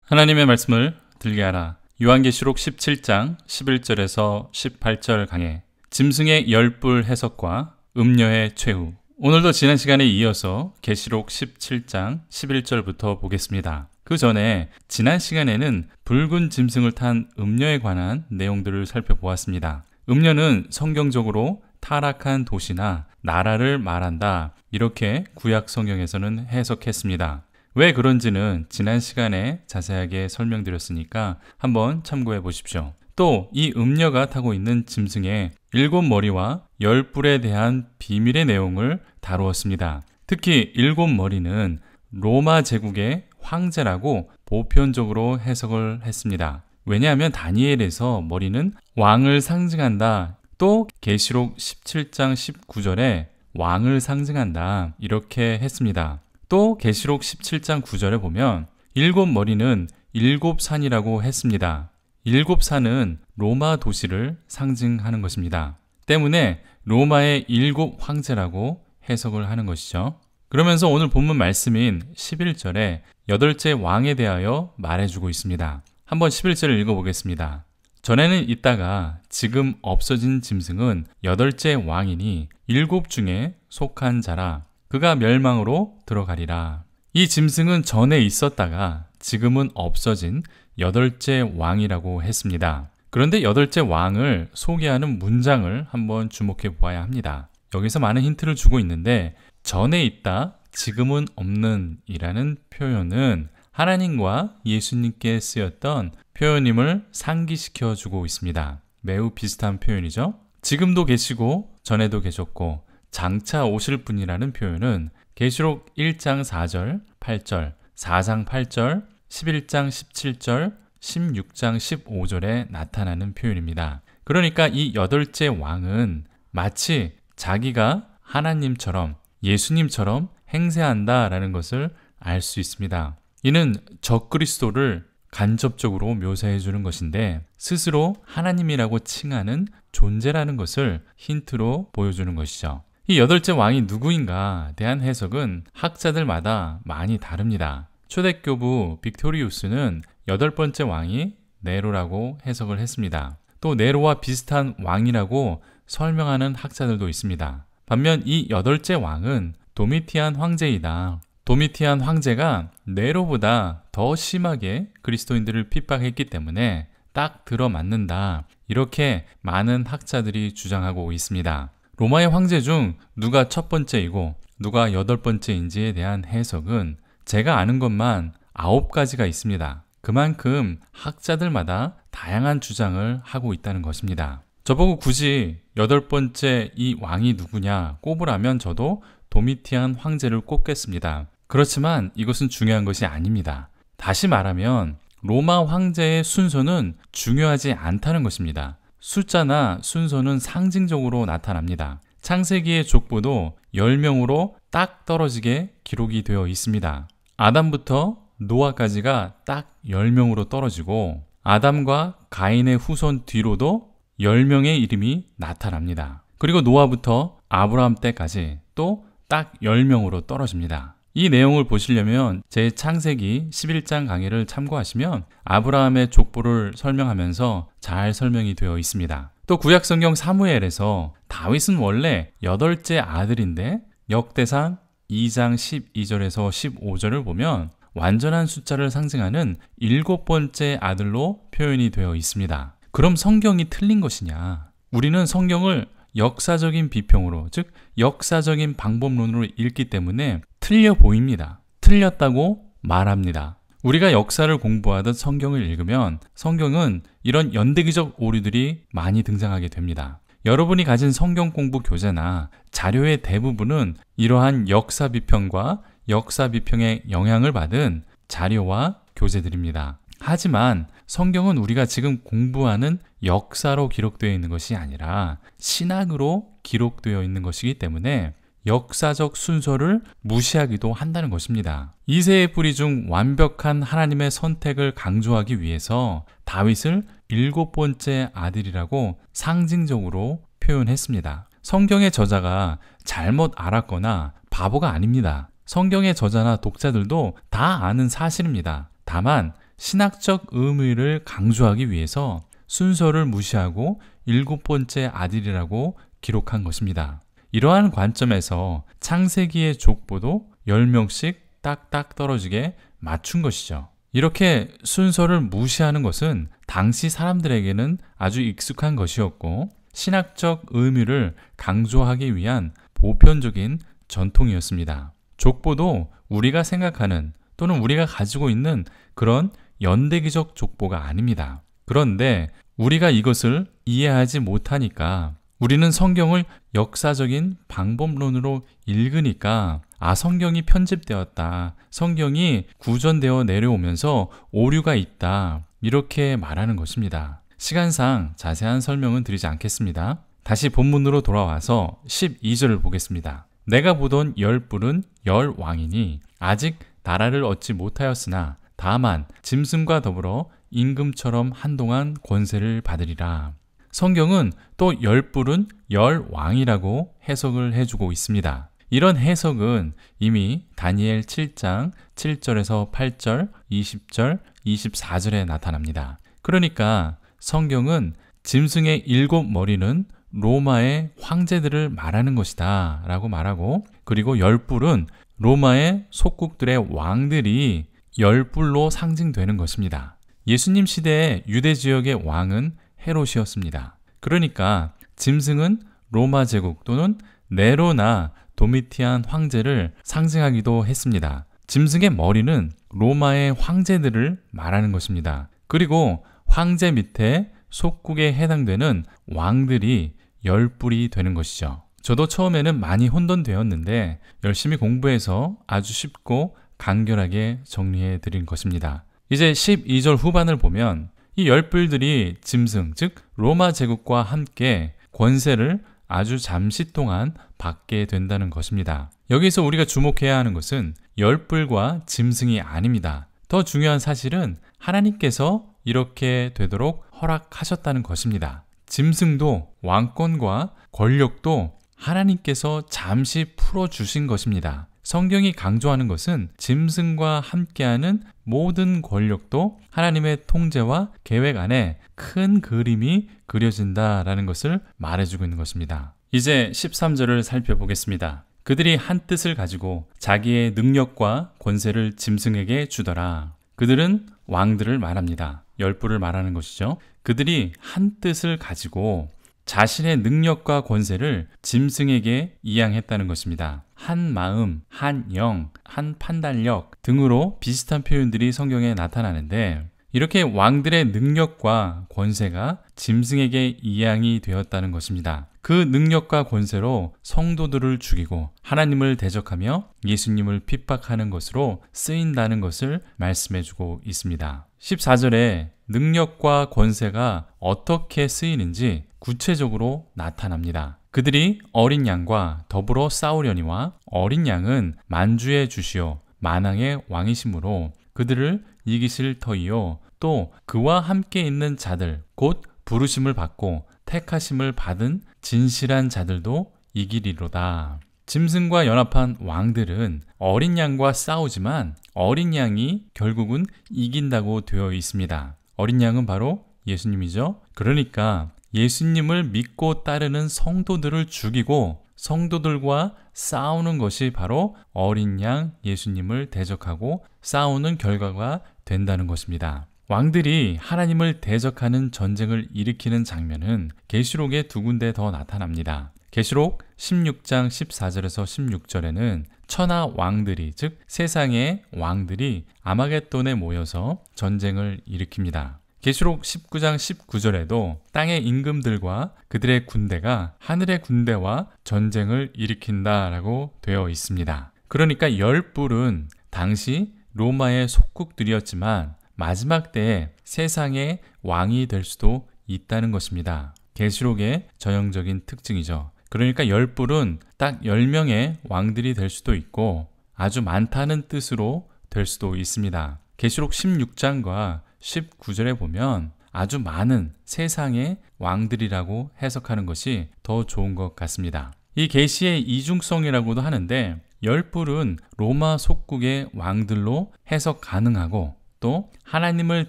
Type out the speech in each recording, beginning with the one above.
하나님의 말씀을 들게 하라. 요한계시록 17장 11절에서 18절 강해 짐승의 열불 해석과 음녀의 최후. 오늘도 지난 시간에 이어서 계시록 17장 11절부터 보겠습니다. 그 전에 지난 시간에는 붉은 짐승을 탄 음녀에 관한 내용들을 살펴보았습니다. 음녀는 성경적으로 타락한 도시나 나라를 말한다, 이렇게 구약 성경에서는 해석했습니다. 왜 그런지는 지난 시간에 자세하게 설명드렸으니까 한번 참고해 보십시오. 또 이 음녀가 타고 있는 짐승의 7머리와 10뿔에 대한 비밀의 내용을 다루었습니다. 특히 7머리는 로마 제국의 황제라고 보편적으로 해석을 했습니다. 왜냐하면 다니엘에서 머리는 왕을 상징한다, 또 계시록 17장 19절에 왕을 상징한다, 이렇게 했습니다. 또 계시록 17장 9절에 보면 7머리는 7산이라고 했습니다. 7산은 로마 도시를 상징하는 것입니다. 때문에 로마의 7황제라고 해석을 하는 것이죠. 그러면서 오늘 본문 말씀인 11절에 8째 왕에 대하여 말해주고 있습니다. 한번 11절을 읽어보겠습니다. 전에는 있다가 지금 없어진 짐승은 8째 왕이니 7 중에 속한 자라. 그가 멸망으로 들어가리라. 이 짐승은 전에 있었다가 지금은 없어진 8째 왕이라고 했습니다. 그런데 8째 왕을 소개하는 문장을 한번 주목해 보아야 합니다. 여기서 많은 힌트를 주고 있는데 전에 있다, 지금은 없는 이라는 표현은 하나님과 예수님께 쓰였던 표현임을 상기시켜 주고 있습니다. 매우 비슷한 표현이죠. 지금도 계시고 전에도 계셨고 장차 오실 분이라는 표현은 계시록 1장 4절, 8절, 4장 8절, 11장 17절, 16장 15절에 나타나는 표현입니다. 그러니까 이 8째 왕은 마치 자기가 하나님처럼, 예수님처럼 행세한다라는 것을 알 수 있습니다. 이는 적그리스도를 간접적으로 묘사해 주는 것인데 스스로 하나님이라고 칭하는 존재라는 것을 힌트로 보여주는 것이죠. 이 8째 왕이 누구인가 대한 해석은 학자들마다 많이 다릅니다. 초대교부 빅토리우스는 8번째 왕이 네로라고 해석을 했습니다. 또 네로와 비슷한 왕이라고 설명하는 학자들도 있습니다. 반면 이 8째 왕은 도미티안 황제이다. 도미티안 황제가 네로보다 더 심하게 그리스도인들을 핍박했기 때문에 딱 들어맞는다, 이렇게 많은 학자들이 주장하고 있습니다. 로마의 황제 중 누가 첫 번째이고 누가 8번째인지에 대한 해석은 제가 아는 것만 9가지가 있습니다. 그만큼 학자들마다 다양한 주장을 하고 있다는 것입니다. 저보고 굳이 8번째 이 왕이 누구냐 꼽으라면 저도 도미티안 황제를 꼽겠습니다. 그렇지만 이것은 중요한 것이 아닙니다. 다시 말하면 로마 황제의 순서는 중요하지 않다는 것입니다. 숫자나 순서는 상징적으로 나타납니다. 창세기의 족보도 10명으로 딱 떨어지게 기록이 되어 있습니다. 아담부터 노아까지가 딱 10명으로 떨어지고 아담과 가인의 후손 뒤로도 10명의 이름이 나타납니다. 그리고 노아부터 아브라함 때까지 또 딱 10명으로 떨어집니다. 이 내용을 보시려면 제 창세기 11장 강의를 참고하시면 아브라함의 족보를 설명하면서 잘 설명이 되어 있습니다. 또 구약성경 사무엘에서 다윗은 원래 8째 아들인데 역대상 2장 12절에서 15절을 보면 완전한 숫자를 상징하는 7번째 아들로 표현이 되어 있습니다. 그럼 성경이 틀린 것이냐? 우리는 성경을 역사적인 비평으로, 즉 역사적인 방법론으로 읽기 때문에 틀려 보입니다. 틀렸다고 말합니다. 우리가 역사를 공부하듯 성경을 읽으면 성경은 이런 연대기적 오류들이 많이 등장하게 됩니다. 여러분이 가진 성경 공부 교재나 자료의 대부분은 이러한 역사 비평과 역사 비평의 영향을 받은 자료와 교재들입니다. 하지만 성경은 우리가 지금 공부하는 역사로 기록되어 있는 것이 아니라 신학으로 기록되어 있는 것이기 때문에 역사적 순서를 무시하기도 한다는 것입니다. 이새의 뿌리 중 완벽한 하나님의 선택을 강조하기 위해서 다윗을 7번째 아들이라고 상징적으로 표현했습니다. 성경의 저자가 잘못 알았거나 바보가 아닙니다. 성경의 저자나 독자들도 다 아는 사실입니다. 다만 신학적 의미를 강조하기 위해서 순서를 무시하고 7번째 아들이라고 기록한 것입니다. 이러한 관점에서 창세기의 족보도 10명씩 딱딱 떨어지게 맞춘 것이죠. 이렇게 순서를 무시하는 것은 당시 사람들에게는 아주 익숙한 것이었고 신학적 의미를 강조하기 위한 보편적인 전통이었습니다. 족보도 우리가 생각하는 또는 우리가 가지고 있는 그런 연대기적 족보가 아닙니다. 그런데 우리가 이것을 이해하지 못하니까 우리는 성경을 역사적인 방법론으로 읽으니까 성경이 편집되었다. 성경이 구전되어 내려오면서 오류가 있다. 이렇게 말하는 것입니다. 시간상 자세한 설명은 드리지 않겠습니다. 다시 본문으로 돌아와서 12절을 보겠습니다. 내가 보던 10뿔은 10왕이니 아직 나라를 얻지 못하였으나 다만 짐승과 더불어 임금처럼 한동안 권세를 받으리라. 성경은 또 10뿔은 10왕이라고 해석을 해주고 있습니다. 이런 해석은 이미 다니엘 7장 7절에서 8절, 20절, 24절에 나타납니다. 그러니까 성경은 짐승의 7머리는 로마의 황제들을 말하는 것이다 라고 말하고, 그리고 10뿔은 로마의 속국들의 왕들이 10뿔로 상징되는 것입니다. 예수님 시대의 유대 지역의 왕은 헤롯이었습니다. 그러니까 짐승은 로마 제국 또는 네로나 도미티안 황제를 상징하기도 했습니다. 짐승의 머리는 로마의 황제들을 말하는 것입니다. 그리고 황제 밑에 속국에 해당되는 왕들이 10뿔이 되는 것이죠. 저도 처음에는 많이 혼돈되었는데 열심히 공부해서 아주 쉽고 간결하게 정리해 드린 것입니다. 이제 12절 후반을 보면 이 10뿔들이 짐승, 즉 로마 제국과 함께 권세를 아주 잠시 동안 받게 된다는 것입니다. 여기서 우리가 주목해야 하는 것은 10뿔과 짐승이 아닙니다. 더 중요한 사실은 하나님께서 이렇게 되도록 허락하셨다는 것입니다. 짐승도 왕권과 권력도 하나님께서 잠시 풀어주신 것입니다. 성경이 강조하는 것은 짐승과 함께하는 모든 권력도 하나님의 통제와 계획 안에 큰 그림이 그려진다라는 것을 말해주고 있는 것입니다. 이제 13절을 살펴보겠습니다. 그들이 한 뜻을 가지고 자기의 능력과 권세를 짐승에게 주더라. 그들은 왕들을 말합니다. 10뿔을 말하는 것이죠. 그들이 한 뜻을 가지고 자신의 능력과 권세를 짐승에게 이양했다는 것입니다. 한 마음, 한 영, 한 판단력 등으로 비슷한 표현들이 성경에 나타나는데 이렇게 왕들의 능력과 권세가 짐승에게 이양이 되었다는 것입니다. 그 능력과 권세로 성도들을 죽이고 하나님을 대적하며 예수님을 핍박하는 것으로 쓰인다는 것을 말씀해주고 있습니다. 14절에 능력과 권세가 어떻게 쓰이는지 구체적으로 나타납니다. 그들이 어린 양과 더불어 싸우려니와 어린 양은 만주의 주시오 만왕의 왕이시므로 그들을 이기실 터이요 또 그와 함께 있는 자들 곧 부르심을 받고 택하심을 받은 진실한 자들도 이기리로다. 짐승과 연합한 왕들은 어린 양과 싸우지만 어린 양이 결국은 이긴다고 되어 있습니다. 어린 양은 바로 예수님이죠. 그러니까 예수님을 믿고 따르는 성도들을 죽이고 성도들과 싸우는 것이 바로 어린 양 예수님을 대적하고 싸우는 결과가 된다는 것입니다. 왕들이 하나님을 대적하는 전쟁을 일으키는 장면은 계시록에 2군데 더 나타납니다. 계시록 16장 14절에서 16절에는 천하 왕들이 즉 세상의 왕들이 아마겟돈에 모여서 전쟁을 일으킵니다. 계시록 19장 19절에도 땅의 임금들과 그들의 군대가 하늘의 군대와 전쟁을 일으킨다라고 되어 있습니다. 그러니까 10뿔은 당시 로마의 속국들이었지만 마지막 때에 세상의 왕이 될 수도 있다는 것입니다. 계시록의 전형적인 특징이죠. 그러니까 10뿔은 딱 10명의 왕들이 될 수도 있고 아주 많다는 뜻으로 될 수도 있습니다. 계시록 16장과 19절에 보면 아주 많은 세상의 왕들이라고 해석하는 것이 더 좋은 것 같습니다. 이 계시의 이중성이라고도 하는데 10뿔은 로마 속국의 왕들로 해석 가능하고 이것도 하나님을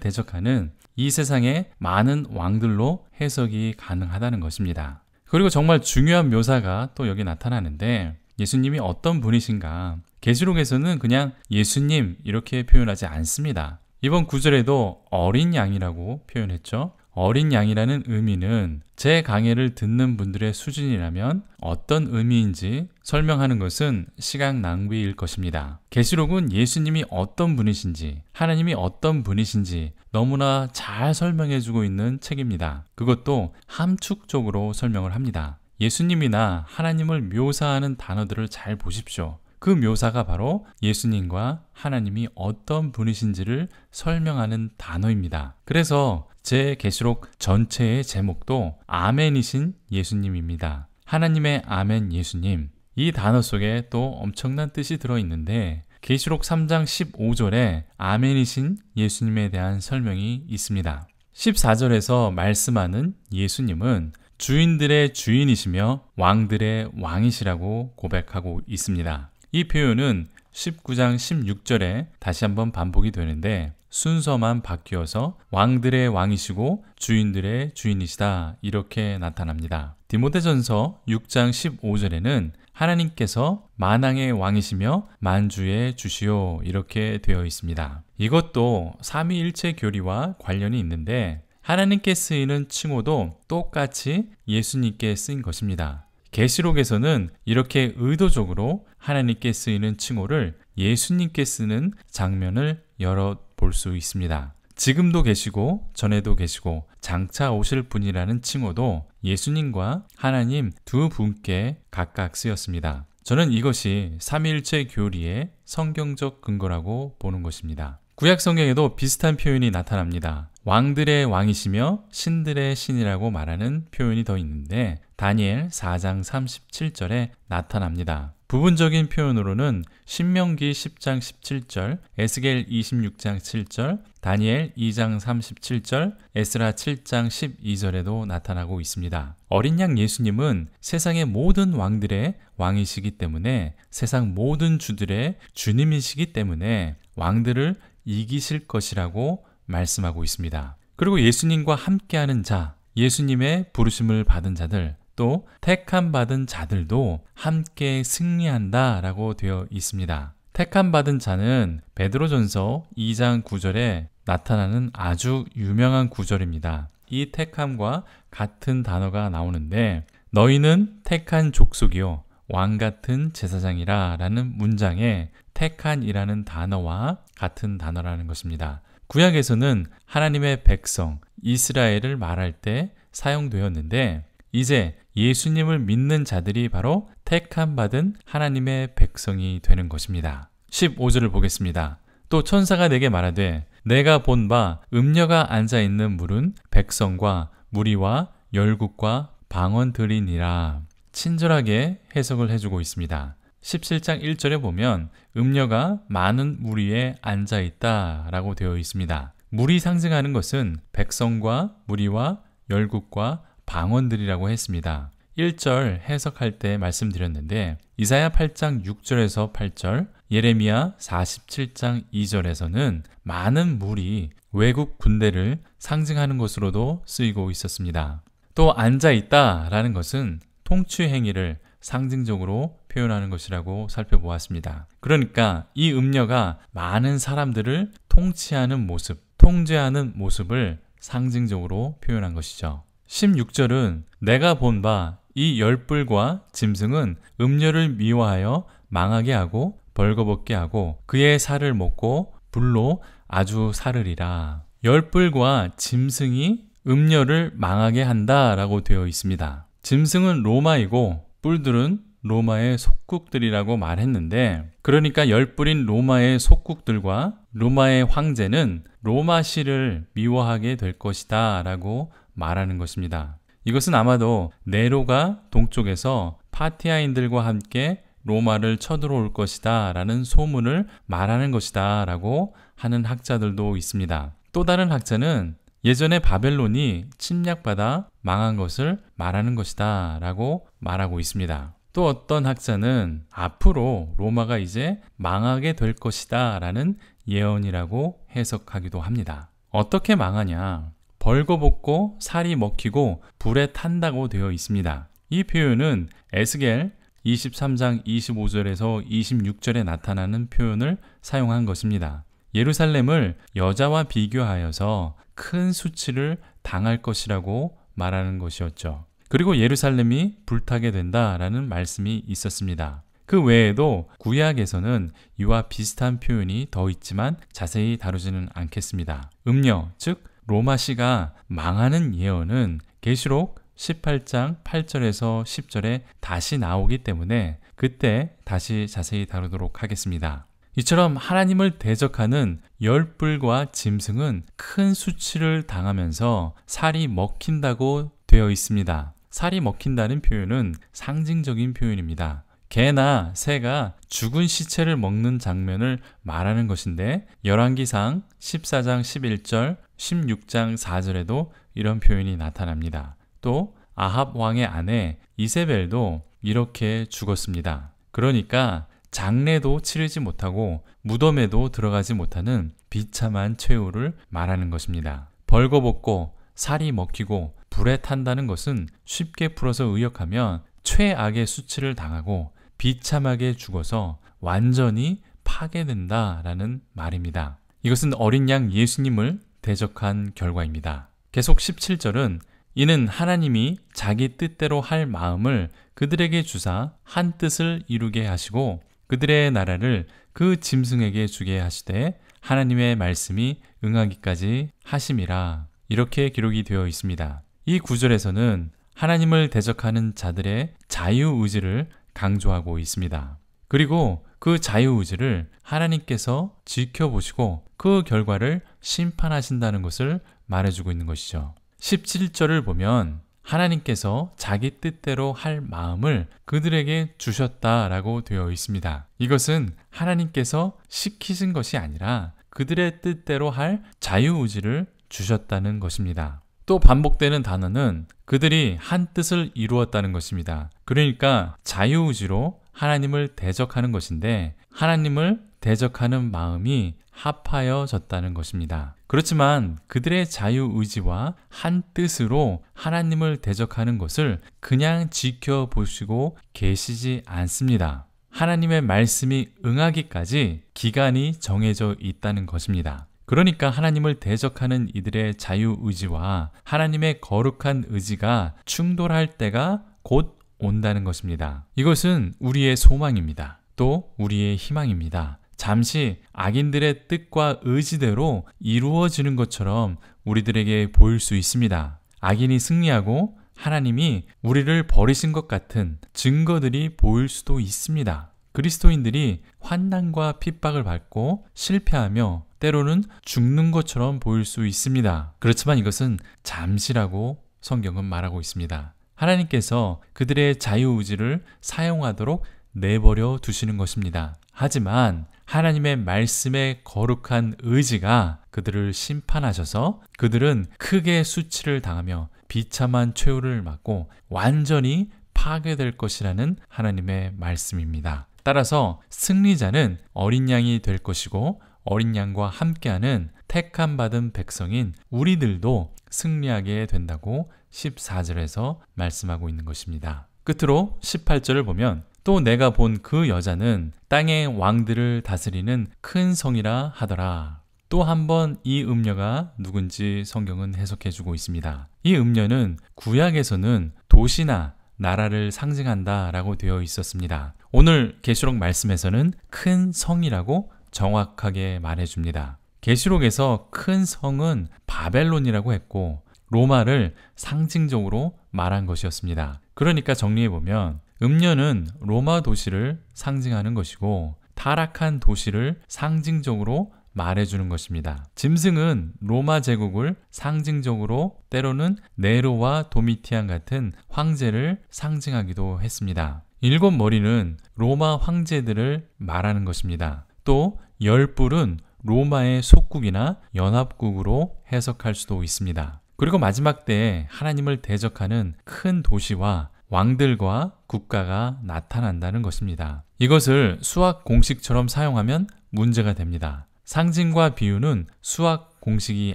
대적하는 이 세상의 많은 왕들로 해석이 가능하다는 것입니다. 그리고 정말 중요한 묘사가 또 여기 나타나는데 예수님이 어떤 분이신가? 계시록에서는 그냥 예수님 이렇게 표현하지 않습니다. 이번 구절에도 어린 양이라고 표현했죠. 어린 양이라는 의미는 제 강해를 듣는 분들의 수준이라면 어떤 의미인지 설명하는 것은 시간 낭비일 것입니다. 계시록은 예수님이 어떤 분이신지, 하나님이 어떤 분이신지 너무나 잘 설명해주고 있는 책입니다. 그것도 함축적으로 설명을 합니다. 예수님이나 하나님을 묘사하는 단어들을 잘 보십시오. 그 묘사가 바로 예수님과 하나님이 어떤 분이신지를 설명하는 단어입니다. 그래서 제 계시록 전체의 제목도 아멘이신 예수님입니다. 하나님의 아멘 예수님. 이 단어 속에 또 엄청난 뜻이 들어있는데 계시록 3장 15절에 아멘이신 예수님에 대한 설명이 있습니다. 14절에서 말씀하는 예수님은 주인들의 주인이시며 왕들의 왕이시라고 고백하고 있습니다. 이 표현은 19장 16절에 다시 한번 반복이 되는데 순서만 바뀌어서 왕들의 왕이시고 주인들의 주인이시다 이렇게 나타납니다. 디모데전서 6장 15절에는 하나님께서 만왕의 왕이시며 만주의 주시오 이렇게 되어 있습니다. 이것도 삼위일체 교리와 관련이 있는데 하나님께 쓰이는 칭호도 똑같이 예수님께 쓰인 것입니다. 계시록에서는 이렇게 의도적으로 하나님께 쓰이는 칭호를 예수님께 쓰는 장면을 여러 볼 수 있습니다. 지금도 계시고 전에도 계시고 장차 오실 분이라는 칭호도 예수님과 하나님 두 분께 각각 쓰였습니다. 저는 이것이 삼위일체 교리의 성경적 근거라고 보는 것입니다. 구약 성경에도 비슷한 표현이 나타납니다. 왕들의 왕이시며 신들의 신이라고 말하는 표현이 더 있는데 다니엘 4장 37절에 나타납니다. 부분적인 표현으로는 신명기 10장 17절, 에스겔 26장 7절, 다니엘 2장 37절, 에스라 7장 12절에도 나타나고 있습니다. 어린 양 예수님은 세상의 모든 왕들의 왕이시기 때문에 세상 모든 주들의 주님이시기 때문에 왕들을 이기실 것이라고 말씀하고 있습니다. 그리고 예수님과 함께하는 자, 예수님의 부르심을 받은 자들, 또 택함 받은 자들도 함께 승리한다 라고 되어 있습니다. 택함 받은 자는 베드로전서 2장 9절에 나타나는 아주 유명한 구절입니다. 이 택함과 같은 단어가 나오는데 너희는 택한 족속이요 왕같은 제사장이라 라는 문장에 택한이라는 단어와 같은 단어라는 것입니다. 구약에서는 하나님의 백성 이스라엘을 말할 때 사용되었는데 이제 예수님을 믿는 자들이 바로 택함 받은 하나님의 백성이 되는 것입니다. 15절을 보겠습니다. 또 천사가 내게 말하되 내가 본 바 음녀가 앉아있는 물은 백성과 무리와 열국과 방언들이니라. 친절하게 해석을 해주고 있습니다. 17장 1절에 보면 음녀가 많은 무리에 앉아있다 라고 되어 있습니다. 무리 상징하는 것은 백성과 무리와 열국과 방언들이라고 했습니다. 1절 해석할 때 말씀드렸는데 이사야 8장 6절에서 8절, 예레미야 47장 2절에서는 많은 무리, 외국 군대를 상징하는 것으로도 쓰이고 있었습니다. 또 앉아있다 라는 것은 통치 행위를 상징적으로 표현하는 것이라고 살펴보았습니다. 그러니까 이 음녀가 많은 사람들을 통치하는 모습, 통제하는 모습을 상징적으로 표현한 것이죠. 16절은 내가 본 바 이 열불과 짐승은 음녀를 미워하여 망하게 하고 벌거벗게 하고 그의 살을 먹고 불로 아주 사르리라. 열불과 짐승이 음녀를 망하게 한다라고 되어 있습니다. 짐승은 로마이고 뿔들은 로마의 속국들이라고 말했는데 그러니까 열불인 로마의 속국들과 로마의 황제는 로마시를 미워하게 될 것이다 라고 말하는 것입니다. 이것은 아마도 네로가 동쪽에서 파티아인들과 함께 로마를 쳐들어올 것이다 라는 소문을 말하는 것이다 라고 하는 학자들도 있습니다. 또 다른 학자는 예전에 바벨론이 침략받아 망한 것을 말하는 것이다 라고 말하고 있습니다. 또 어떤 학자는 앞으로 로마가 이제 망하게 될 것이다 라는 예언이라고 해석하기도 합니다. 어떻게 망하냐? 벌거벗고 살이 먹히고 불에 탄다고 되어 있습니다. 이 표현은 에스겔 23장 25절에서 26절에 나타나는 표현을 사용한 것입니다. 예루살렘을 여자와 비교하여서 큰 수치를 당할 것이라고 말하는 것이었죠. 그리고 예루살렘이 불타게 된다라는 말씀이 있었습니다. 그 외에도 구약에서는 이와 비슷한 표현이 더 있지만 자세히 다루지는 않겠습니다. 음녀, 즉 로마시가 망하는 예언은 계시록 18장 8절에서 10절에 다시 나오기 때문에 그때 다시 자세히 다루도록 하겠습니다. 이처럼 하나님을 대적하는 열불과 짐승은 큰 수치를 당하면서 살이 먹힌다고 되어 있습니다. 살이 먹힌다는 표현은 상징적인 표현입니다. 개나 새가 죽은 시체를 먹는 장면을 말하는 것인데 열왕기상 14장 11절, 16장 4절에도 이런 표현이 나타납니다. 또 아합 왕의 아내 이세벨도 이렇게 죽었습니다. 그러니까 장례도 치르지 못하고 무덤에도 들어가지 못하는 비참한 최후를 말하는 것입니다. 벌거벗고 살이 먹히고 불에 탄다는 것은 쉽게 풀어서 의역하면 최악의 수치를 당하고 비참하게 죽어서 완전히 파괴된다라는 말입니다. 이것은 어린 양 예수님을 대적한 결과입니다. 계속 17절은 이는 하나님이 자기 뜻대로 할 마음을 그들에게 주사 한 뜻을 이루게 하시고 그들의 나라를 그 짐승에게 주게 하시되 하나님의 말씀이 응하기까지 하심이라. 이렇게 기록이 되어 있습니다. 이 구절에서는 하나님을 대적하는 자들의 자유의지를 강조하고 있습니다. 그리고 그 자유의지를 하나님께서 지켜보시고 그 결과를 심판하신다는 것을 말해주고 있는 것이죠. 17절을 보면 하나님께서 자기 뜻대로 할 마음을 그들에게 주셨다라고 되어 있습니다. 이것은 하나님께서 시키신 것이 아니라 그들의 뜻대로 할 자유의지를 주셨다는 것입니다. 또 반복되는 단어는 그들이 한 뜻을 이루었다는 것입니다. 그러니까 자유의지로 하나님을 대적하는 것인데 하나님을 대적하는 마음이 합하여졌다는 것입니다. 그렇지만 그들의 자유의지와 한 뜻으로 하나님을 대적하는 것을 그냥 지켜보시고 계시지 않습니다. 하나님의 말씀이 응하기까지 기간이 정해져 있다는 것입니다. 그러니까 하나님을 대적하는 이들의 자유의지와 하나님의 거룩한 의지가 충돌할 때가 곧 온다는 것입니다. 이것은 우리의 소망입니다. 또 우리의 희망입니다. 잠시 악인들의 뜻과 의지대로 이루어지는 것처럼 우리들에게 보일 수 있습니다. 악인이 승리하고 하나님이 우리를 버리신 것 같은 증거들이 보일 수도 있습니다. 그리스도인들이 환난과 핍박을 받고 실패하며 때로는 죽는 것처럼 보일 수 있습니다. 그렇지만 이것은 잠시라고 성경은 말하고 있습니다. 하나님께서 그들의 자유의지를 사용하도록 내버려 두시는 것입니다. 하지만 하나님의 말씀의 거룩한 의지가 그들을 심판하셔서 그들은 크게 수치를 당하며 비참한 최후를 맞고 완전히 파괴될 것이라는 하나님의 말씀입니다. 따라서 승리자는 어린 양이 될 것이고 어린 양과 함께하는 택함 받은 백성인 우리들도 승리하게 된다고 14절에서 말씀하고 있는 것입니다. 끝으로 18절을 보면 또 내가 본 그 여자는 땅의 왕들을 다스리는 큰 성이라 하더라. 또 한 번 이 음녀가 누군지 성경은 해석해주고 있습니다. 이 음녀는 구약에서는 도시나 나라를 상징한다라고 되어 있었습니다. 오늘 계시록 말씀에서는 큰 성이라고 정확하게 말해줍니다. 계시록에서 큰 성은 바벨론이라고 했고 로마를 상징적으로 말한 것이었습니다. 그러니까 정리해보면 음녀는 로마 도시를 상징하는 것이고 타락한 도시를 상징적으로 말해주는 것입니다. 짐승은 로마 제국을 상징적으로 때로는 네로와 도미티안 같은 황제를 상징하기도 했습니다. 7머리는 로마 황제들을 말하는 것입니다. 또 10뿔은 로마의 속국이나 연합국으로 해석할 수도 있습니다. 그리고 마지막 때에 하나님을 대적하는 큰 도시와 왕들과 국가가 나타난다는 것입니다. 이것을 수학 공식처럼 사용하면 문제가 됩니다. 상징과 비유는 수학 공식이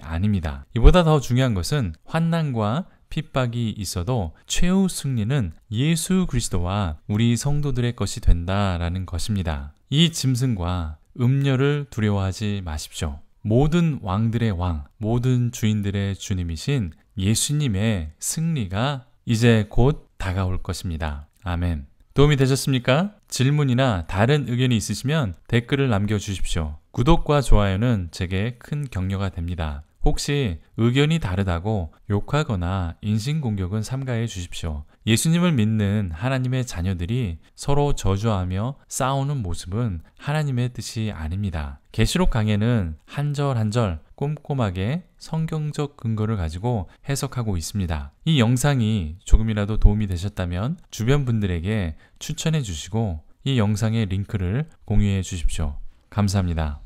아닙니다. 이보다 더 중요한 것은 환난과 핍박이 있어도 최후 승리는 예수 그리스도와 우리 성도들의 것이 된다라는 것입니다. 이 짐승과 음녀를 두려워하지 마십시오. 모든 왕들의 왕, 모든 주인들의 주님이신 예수님의 승리가 이제 곧 다가올 것입니다. 아멘. 도움이 되셨습니까? 질문이나 다른 의견이 있으시면 댓글을 남겨주십시오. 구독과 좋아요는 제게 큰 격려가 됩니다. 혹시 의견이 다르다고 욕하거나 인신공격은 삼가해 주십시오. 예수님을 믿는 하나님의 자녀들이 서로 저주하며 싸우는 모습은 하나님의 뜻이 아닙니다. 계시록 강해는 한 절 한 절 꼼꼼하게 성경적 근거를 가지고 해석하고 있습니다. 이 영상이 조금이라도 도움이 되셨다면 주변 분들에게 추천해 주시고 이 영상의 링크를 공유해 주십시오. 감사합니다.